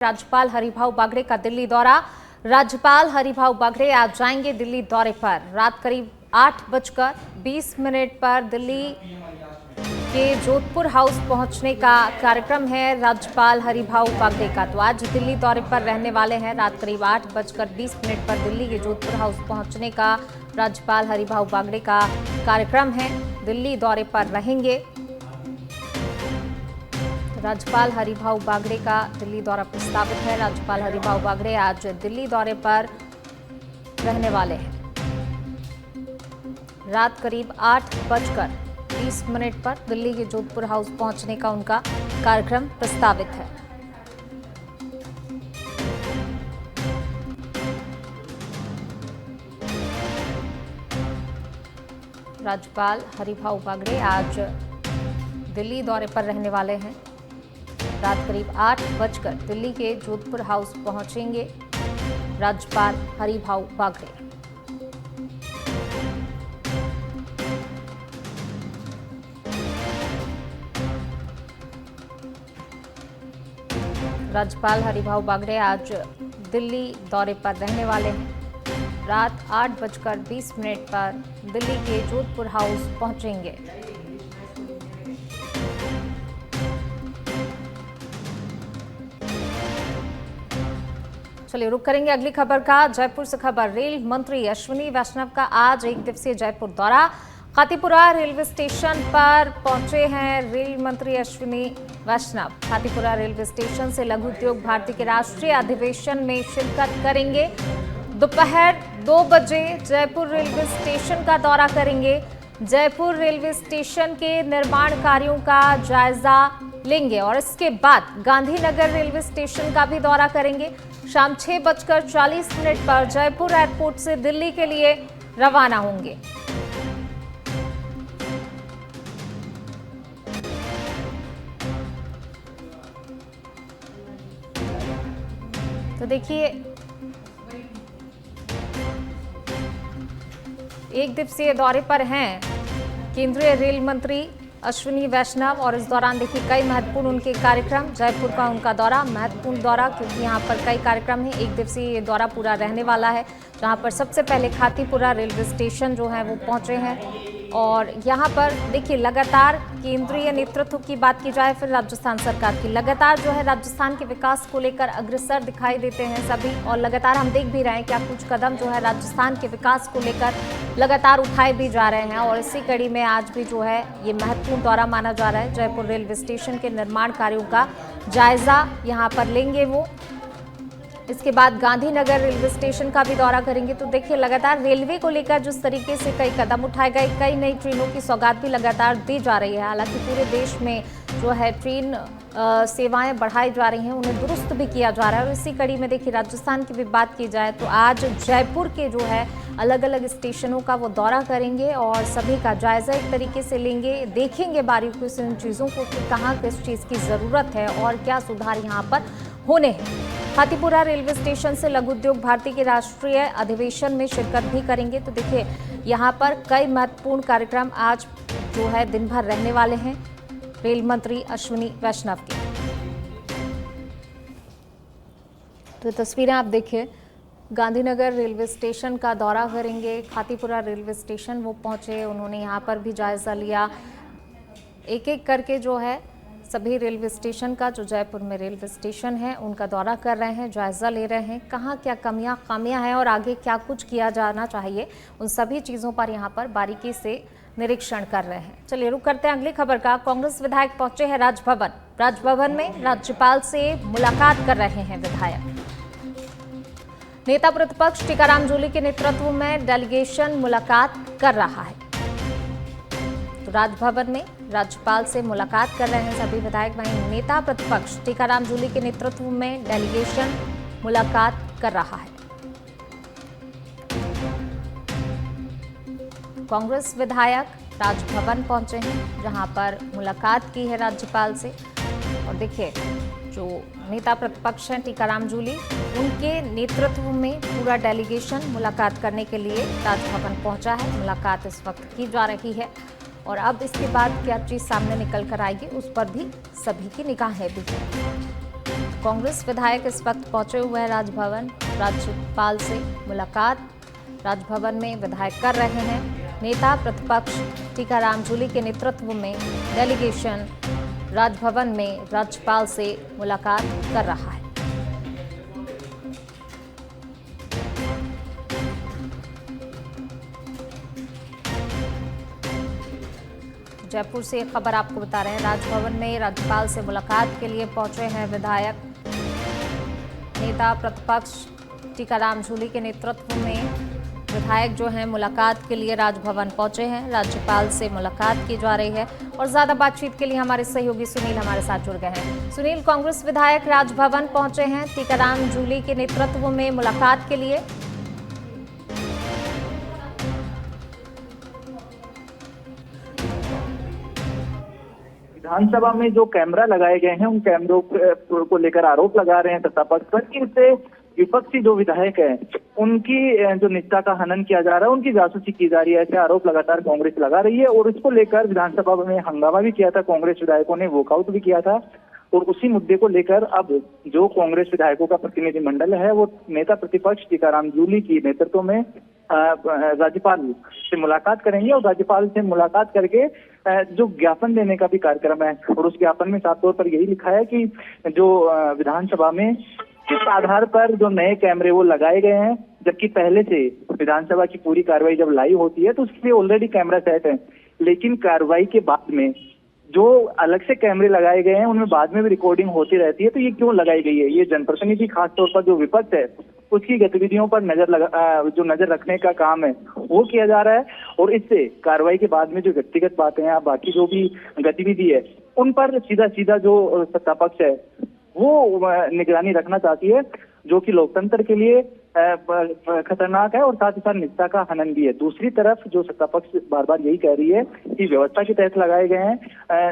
राज्यपाल हरिभाऊ बागड़े का दिल्ली दौरा। राज्यपाल हरिभाऊ बागड़े आज जाएंगे दिल्ली दौरे पर। रात करीब 8:20 पर दिल्ली के जोधपुर हाउस पहुंचने का कार्यक्रम है राज्यपाल हरिभाऊ बागड़े का। तो आज दिल्ली दौरे पर रहने वाले हैं। रात करीब 8:20 पर दिल्ली के जोधपुर हाउस पहुंचने का राज्यपाल हरिभाऊ बागड़े का कार्यक्रम है। दिल्ली दौरे पर रहेंगे। राज्यपाल हरिभाऊ बागड़े का दिल्ली दौरा प्रस्तावित है। राज्यपाल हरिभाऊ बागड़े आज दिल्ली दौरे पर रहने वाले हैं। रात करीब 8:20 पर दिल्ली के जोधपुर हाउस पहुंचने का उनका कार्यक्रम प्रस्तावित है। राज्यपाल हरिभाऊ बागड़े आज दिल्ली दौरे पर रहने वाले हैं। रात करीब 8 दिल्ली के जोधपुर हाउस पहुंचेंगे राज्यपाल हरिभाऊ बागड़े। राज्यपाल हरिभाऊ बागड़े आज दिल्ली दौरे पर रहने वाले हैं। रात 8:20 पर दिल्ली के जोधपुर हाउस पहुंचेंगे। चलिए रुक करेंगे अगली खबर का। जयपुर से खबर। रेल मंत्री अश्विनी वैष्णव का आज एक दिवसीय जयपुर दौरा। खातीपुरा रेलवे स्टेशन पर पहुंचे हैं रेल मंत्री अश्विनी वैष्णव। खातीपुरा रेलवे स्टेशन से लघु उद्योग भारती के राष्ट्रीय अधिवेशन में शिरकत करेंगे। दोपहर 2 बजे जयपुर रेलवे स्टेशन का दौरा करेंगे। जयपुर रेलवे स्टेशन के निर्माण कार्यों का जायजा लेंगे और इसके बाद गांधीनगर रेलवे स्टेशन का भी दौरा करेंगे। शाम 6:40 पर जयपुर एयरपोर्ट से दिल्ली के लिए रवाना होंगे। तो देखिए एक दिवसीय दौरे पर हैं केंद्रीय रेल मंत्री अश्विनी वैष्णव और इस दौरान देखिए कई महत्वपूर्ण उनके कार्यक्रम। जयपुर का उनका दौरा महत्वपूर्ण दौरा, क्योंकि यहाँ पर कई कार्यक्रम हैं। एक दिवसीय ये दौरा पूरा रहने वाला है, जहाँ पर सबसे पहले खातीपुरा रेलवे स्टेशन जो है वो पहुँचे हैं। और यहाँ पर देखिए लगातार केंद्रीय नेतृत्व की बात की जाए, फिर राजस्थान सरकार की, लगातार जो है राजस्थान के विकास को लेकर अग्रसर दिखाई देते हैं सभी। और लगातार हम देख भी रहे हैं क्या कुछ कदम जो है राजस्थान के विकास को लेकर लगातार उठाए भी जा रहे हैं। और इसी कड़ी में आज भी जो है ये महत्वपूर्ण दौरा माना जा रहा है। जयपुर रेलवे स्टेशन के निर्माण कार्यों का जायजा यहाँ पर लेंगे वो। इसके बाद गांधीनगर रेलवे स्टेशन का भी दौरा करेंगे। तो देखिए लगातार रेलवे को लेकर जिस तरीके से कई कदम उठाए गए, कई नई ट्रेनों की सौगात भी लगातार दी जा रही है। हालांकि पूरे देश में जो है ट्रेन सेवाएं बढ़ाई जा रही हैं, उन्हें दुरुस्त भी किया जा रहा है। और इसी कड़ी में देखिए राजस्थान की भी बात की जाए तो आज जयपुर के जो है अलग अलग स्टेशनों का वो दौरा करेंगे और सभी का जायजा एक तरीके से लेंगे, देखेंगे बारीकी से इन चीज़ों को कि कहाँ किस चीज़ की ज़रूरत है और क्या सुधार यहाँ पर होने हैं। खातीपुरा रेलवे स्टेशन से लघु उद्योग भारती के राष्ट्रीय अधिवेशन में शिरकत भी करेंगे। तो देखिए यहाँ पर कई महत्वपूर्ण कार्यक्रम आज जो है दिन भर रहने वाले हैं रेल मंत्री अश्विनी वैष्णव के। तो तस्वीरें आप देखिए, गांधीनगर रेलवे स्टेशन का दौरा करेंगे। खातीपुरा रेलवे स्टेशन वो पहुंचे, उन्होंने यहाँ पर भी जायजा लिया। एक एक करके जो है सभी रेलवे स्टेशन का, जो जयपुर में रेलवे स्टेशन है उनका दौरा कर रहे हैं, जायजा ले रहे हैं, कहाँ क्या खामियां हैं और आगे क्या कुछ किया जाना चाहिए, उन सभी चीज़ों पर यहाँ पर बारीकी से निरीक्षण कर रहे हैं। चलिए रुक करते हैं अगली खबर का। कांग्रेस विधायक पहुंचे हैं राजभवन। राजभवन में राज्यपाल से मुलाकात कर रहे हैं विधायक। नेता प्रतिपक्ष टीकाराम जूली के नेतृत्व में डेलीगेशन मुलाकात कर रहा है। तो राजभवन में राज्यपाल से मुलाकात कर रहे हैं सभी विधायक। वहीं नेता प्रतिपक्ष टीकाराम जूली के नेतृत्व में डेलीगेशन मुलाकात कर रहा है। कांग्रेस विधायक राजभवन पहुंचे हैं, जहां पर मुलाकात की है राज्यपाल से। और देखिए जो नेता प्रतिपक्ष हैं टीकाराम जूली, उनके नेतृत्व में पूरा डेलीगेशन मुलाकात करने के लिए राजभवन पहुंचा है। मुलाकात इस वक्त की जा रही है और अब इसके बाद क्या चीज़ सामने निकल कर आएगी उस पर भी सभी की निगाहें भी हैं। कांग्रेस विधायक इस वक्त पहुंचे हुए हैं राजभवन। राज्यपाल से मुलाकात राजभवन में विधायक कर रहे हैं। नेता प्रतिपक्ष टीकाराम जूली के नेतृत्व में डेलीगेशन राजभवन में राज्यपाल से मुलाकात कर रहा है। जयपुर से एक खबर आपको बता रहे हैं। राजभवन में राज्यपाल से मुलाकात के लिए पहुंचे हैं विधायक। नेता प्रतिपक्ष टीकाराम जूली के नेतृत्व में विधायक जो हैं मुलाकात के लिए राजभवन पहुंचे हैं। राज्यपाल से मुलाकात की जा रही है और ज्यादा बातचीत के लिए हमारे सहयोगी सुनील हमारे साथ जुड़ गए हैं। सुनील, कांग्रेस विधायक राजभवन पहुंचे हैं टीकाराम जूली के नेतृत्व में मुलाकात के लिए। विधानसभा में जो कैमरा लगाए गए हैं उन कैमरों को लेकर आरोप लगा रहे हैं सत्ता पक्ष पर कि इससे विपक्षी जो विधायक हैं उनकी जो निष्ठा का हनन किया जा रहा है, उनकी जासूसी की जा रही है, ऐसे आरोप लगातार कांग्रेस लगा रही है। और इसको लेकर विधानसभा में हंगामा भी किया था, कांग्रेस विधायकों ने वॉकआउट भी किया था। और उसी मुद्दे को लेकर अब जो कांग्रेस विधायकों का प्रतिनिधिमंडल है वो नेता प्रतिपक्ष टीकाराम जूली की नेतृत्व में राज्यपाल से मुलाकात करेंगे और राज्यपाल से मुलाकात करके जो ज्ञापन देने का भी कार्यक्रम है। और उस ज्ञापन में साफ तौर पर यही लिखा है कि जो विधानसभा में किस आधार पर जो नए कैमरे वो लगाए गए हैं, जबकि पहले से विधानसभा की पूरी कार्रवाई जब लाइव होती है तो उसके ऑलरेडी कैमरा सेट है, लेकिन कार्रवाई के बाद में जो अलग से कैमरे लगाए गए हैं उनमें बाद में भी रिकॉर्डिंग होती रहती है। तो ये क्यों लगाई गई है? ये जनप्रतिनिधि खासतौर पर जो विपक्ष है उसकी गतिविधियों पर जो नजर रखने का काम है वो किया जा रहा है। और इससे कार्रवाई के बाद में जो व्यक्तिगत बातें हैं, बाकी जो भी गतिविधि है, उन पर सीधा सीधा जो सत्ता पक्ष है वो निगरानी रखना चाहती है, जो कि लोकतंत्र के लिए खतरनाक है और साथ ही साथ निष्ठा का हनन भी है। दूसरी तरफ जो सत्ता पक्ष बार बार यही कह रही है कि व्यवस्था के तहत लगाए गए हैं,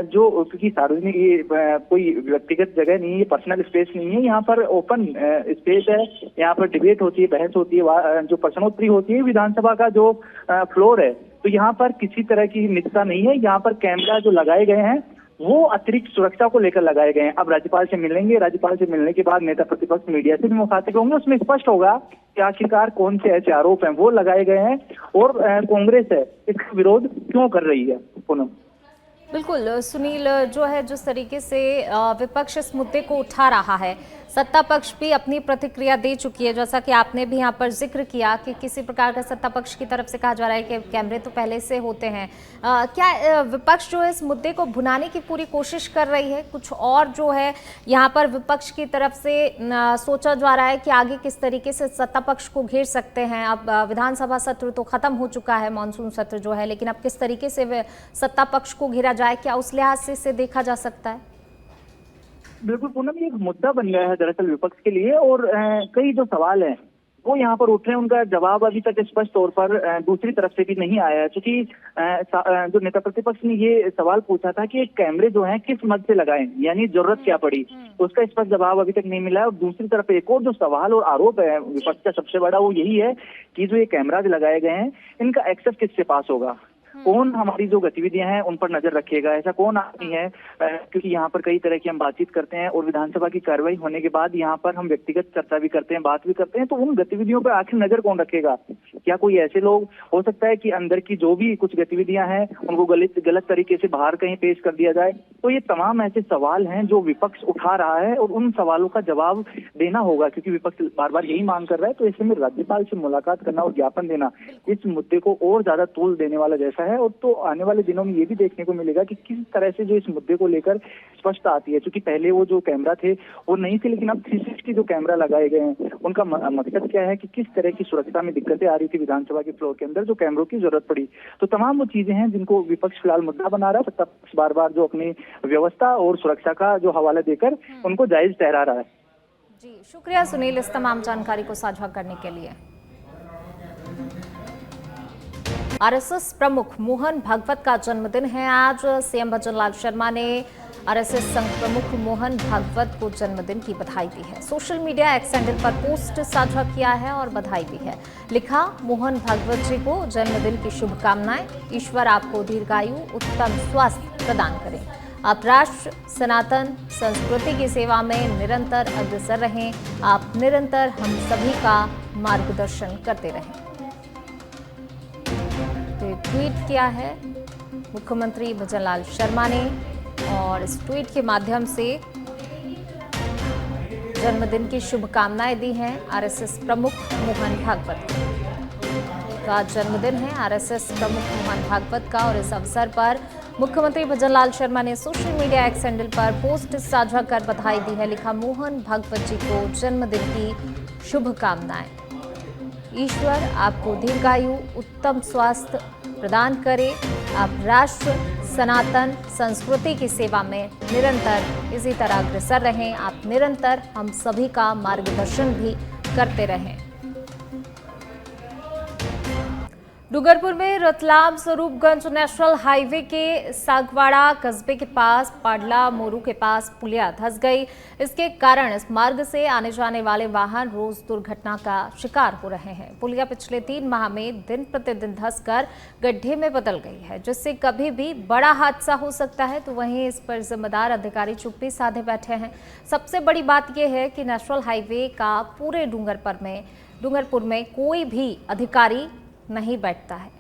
जो क्योंकि सार्वजनिक कोई व्यक्तिगत जगह नहीं है, पर्सनल स्पेस नहीं है, यहाँ पर ओपन स्पेस है, यहाँ पर डिबेट होती है, बहस होती है, जो प्रश्नोत्तरी होती है, विधानसभा का जो फ्लोर है, तो यहाँ पर किसी तरह की निष्ठा नहीं है। यहाँ पर कैमरा जो लगाए गए हैं वो अतिरिक्त सुरक्षा को लेकर लगाए गए हैं। अब राज्यपाल से मिलेंगे, राज्यपाल से मिलने के बाद नेता प्रतिपक्ष मीडिया से भी मुखातिब होंगे, उसमें स्पष्ट होगा कि आखिरकार कौन से ऐसे आरोप हैं वो लगाए गए हैं और कांग्रेस है इसका विरोध क्यों कर रही है। पूनम, बिल्कुल सुनील, जो है जिस तरीके से विपक्ष इस मुद्दे को उठा रहा है, सत्ता पक्ष भी अपनी प्रतिक्रिया दे चुकी है। जैसा कि आपने भी यहाँ पर जिक्र किया कि किसी प्रकार का सत्ता पक्ष की तरफ से कहा जा रहा है कि कैमरे तो पहले से होते हैं। क्या विपक्ष जो है इस मुद्दे को भुनाने की पूरी कोशिश कर रही है? कुछ और जो है यहाँ पर विपक्ष की तरफ से सोचा जा रहा है कि आगे किस तरीके से सत्ता पक्ष को घेर सकते हैं? अब विधानसभा सत्र तो खत्म हो चुका है, मानसून सत्र जो है, लेकिन अब किस तरीके से सत्ता पक्ष को घेरा जाए, क्या उस लिहाज से इसे देखा जा सकता है? बिल्कुल पूनम, ये एक मुद्दा बन गया है दरअसल विपक्ष के लिए और कई जो सवाल हैं वो यहाँ पर उठ रहे हैं, उनका जवाब अभी तक स्पष्ट तौर पर दूसरी तरफ से भी नहीं आया है। क्योंकि जो नेता प्रतिपक्ष ने ये सवाल पूछा था कि कैमरे जो हैं किस मद से लगाएं, यानी जरूरत क्या पड़ी, तो उसका स्पष्ट जवाब अभी तक नहीं मिला है। और दूसरी तरफ एक और जो सवाल और आरोप है विपक्ष का सबसे बड़ा, वो यही है कि जो ये कैमरा लगाए गए हैं इनका एक्सेस किससे पास होगा, कौन हमारी जो गतिविधियां हैं उन पर नजर रखेगा, ऐसा कौन आदमी है? क्योंकि यहाँ पर कई तरह की हम बातचीत करते हैं और विधानसभा की कार्रवाई होने के बाद यहाँ पर हम व्यक्तिगत चर्चा भी करते हैं, बात भी करते हैं, तो उन गतिविधियों पर आखिर नजर कौन रखेगा? क्या कोई ऐसे लोग हो सकता है कि अंदर की जो भी कुछ गतिविधियां हैं उनको गलत तरीके से बाहर कहीं पेश कर दिया जाए? तो ये तमाम ऐसे सवाल हैं जो विपक्ष उठा रहा है और उन सवालों का जवाब देना होगा, क्योंकि विपक्ष बार बार यही मांग कर रहा है। तो ऐसे में राज्यपाल से मुलाकात करना और ज्ञापन देना इस मुद्दे को और ज्यादा तूल देने वाला जैसा है। और तो आने वाले दिनों में ये भी देखने को मिलेगा कि किस तरह से जो इस मुद्दे को लेकर स्पष्टता आती है, क्योंकि पहले वो जो कैमरा थे वो नहीं थे, लेकिन अब 360 जो कैमरा लगाए गए हैं उनका मकसद क्या है कि किस तरह की सुरक्षा में दिक्कतें आ रही थी विधानसभा के फ्लोर के अंदर जो कैमरों की जरूरत पड़ी। तो तमाम वो चीजें हैं जिनको विपक्ष फिलहाल मुद्दा बना रहा है। सत्ता पक्ष बार बार जो अपनी व्यवस्था और सुरक्षा का जो हवाला देकर उनको जायज ठहरा रहा है। जी शुक्रिया सुनील इस तमाम जानकारी को साझा करने के लिए। आरएसएस प्रमुख मोहन भागवत का जन्मदिन है आज। सीएम भजनलाल शर्मा ने आरएसएस संघ प्रमुख मोहन भागवत को जन्मदिन की बधाई दी है। सोशल मीडिया एक्स हैंडल पर पोस्ट साझा किया है और बधाई दी है। लिखा, मोहन भागवत जी को जन्मदिन की शुभकामनाएं। ईश्वर आपको दीर्घायु उत्तम स्वास्थ्य प्रदान करें। आप राष्ट्र, सनातन, संस्कृति की सेवा में निरंतर अग्रसर रहें। आप निरंतर हम सभी का मार्गदर्शन करते रहें। तो ट्वीट किया है मुख्यमंत्री भजनलाल शर्मा ने और इस ट्वीट के माध्यम से जन्मदिन की शुभकामनाएं दी हैं आरएसएस प्रमुख मोहन भागवत का जन्मदिन है आरएसएस प्रमुख मोहन भागवत का। और इस अवसर पर मुख्यमंत्री भजनलाल शर्मा ने सोशल मीडिया एक्स हैंडल पर पोस्ट साझा कर बधाई दी है। लिखा, मोहन भागवत जी को जन्मदिन की शुभकामनाएं। ईश्वर आपको दीर्घायु, उत्तम स्वास्थ्य प्रदान करे। आप राष्ट्र, सनातन संस्कृति की सेवा में निरंतर इसी तरह अग्रसर रहें। आप निरंतर हम सभी का मार्गदर्शन भी करते रहें। डूंगरपुर में रतलाम स्वरूपगंज नेशनल हाईवे के सागवाड़ा कस्बे के पास पाडला मोरू के पास पुलिया धंस गई। इसके कारण इस मार्ग से आने जाने वाले वाहन रोज दुर्घटना का शिकार हो रहे हैं। पुलिया पिछले 3 माह में दिन प्रतिदिन धंसकर गड्ढे में बदल गई है, जिससे कभी भी बड़ा हादसा हो सकता है। तो वहीं इस पर जिम्मेदार अधिकारी चुप्पी साधे बैठे हैं। सबसे बड़ी बात यह है कि नेशनल हाईवे का पूरे डूंगरपुर में कोई भी अधिकारी नहीं बैठता है,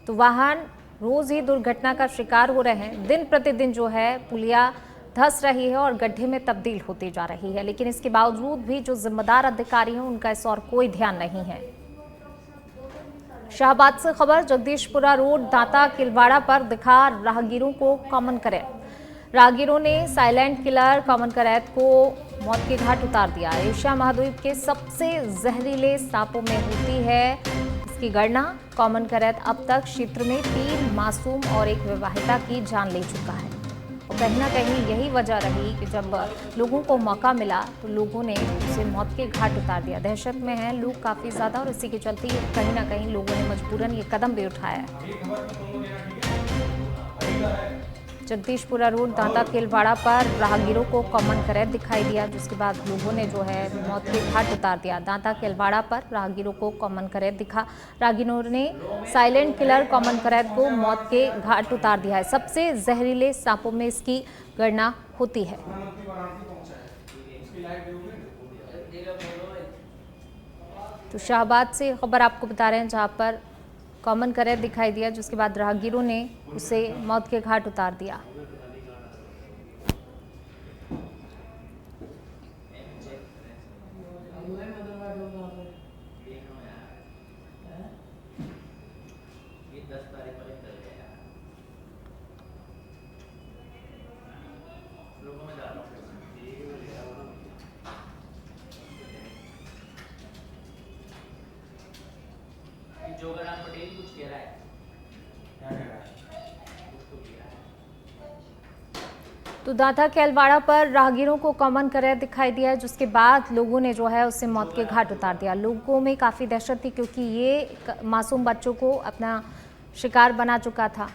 तो वाहन रोज ही दुर्घटना का शिकार हो रहे हैं। दिन प्रतिदिन जो है पुलिया धंस रही है और गड्ढे में तब्दील होती जा रही है, लेकिन इसके बावजूद भी जो जिम्मेदार अधिकारी हैं उनका इस और कोई ध्यान नहीं है। शाहबाद से खबर, जगदीशपुरा रोड दांता किलवाड़ा पर दिखा राहगीरों को कॉमन करेक्ट। राहगीरों ने साइलेंट किलर कॉमन करैत को मौत के घाट उतार दिया। एशिया महाद्वीप के सबसे जहरीले सांपों में होती है इसकी गणना। कॉमन करैत अब तक क्षेत्र में 3 मासूम और 1 विवाहिता की जान ले चुका है। और कहीं ना कहीं यही वजह रही कि जब लोगों को मौका मिला तो लोगों ने उसे मौत के घाट उतार दिया। दहशत में हैं लोग काफ़ी ज़्यादा और इसी के चलते कहीं ना कहीं लोगों ने मजबूरन ये कदम भी उठाया। जगदीशपुरा रोड दांता किलवाड़ा पर राहगीरों को कॉमन करैत दिखाई दिया, जिसके बाद लोगों ने जो है मौत के घाट उतार दिया। दांता किलवाड़ा पर राहगीरों को कॉमन करैत दिखा। राहगीरों ने साइलेंट किलर कॉमन करैत को मौत के घाट उतार दिया है। सबसे जहरीले सांपों में इसकी गणना होती है। तो शाहबाद से खबर आपको बता रहे हैं, जहां पर कॉमन करैत दिखाई दिया, जिसके बाद राहगीरों ने उसे मौत के घाट उतार दिया। जोगराम पटेल कुछ कह रहा है। तो दांता किलवाड़ा पर राहगीरों को कॉमन करैत दिखाई दिया, जिसके बाद लोगों ने जो है उससे मौत के घाट उतार दिया। लोगों में काफ़ी दहशत थी, क्योंकि ये मासूम बच्चों को अपना शिकार बना चुका था।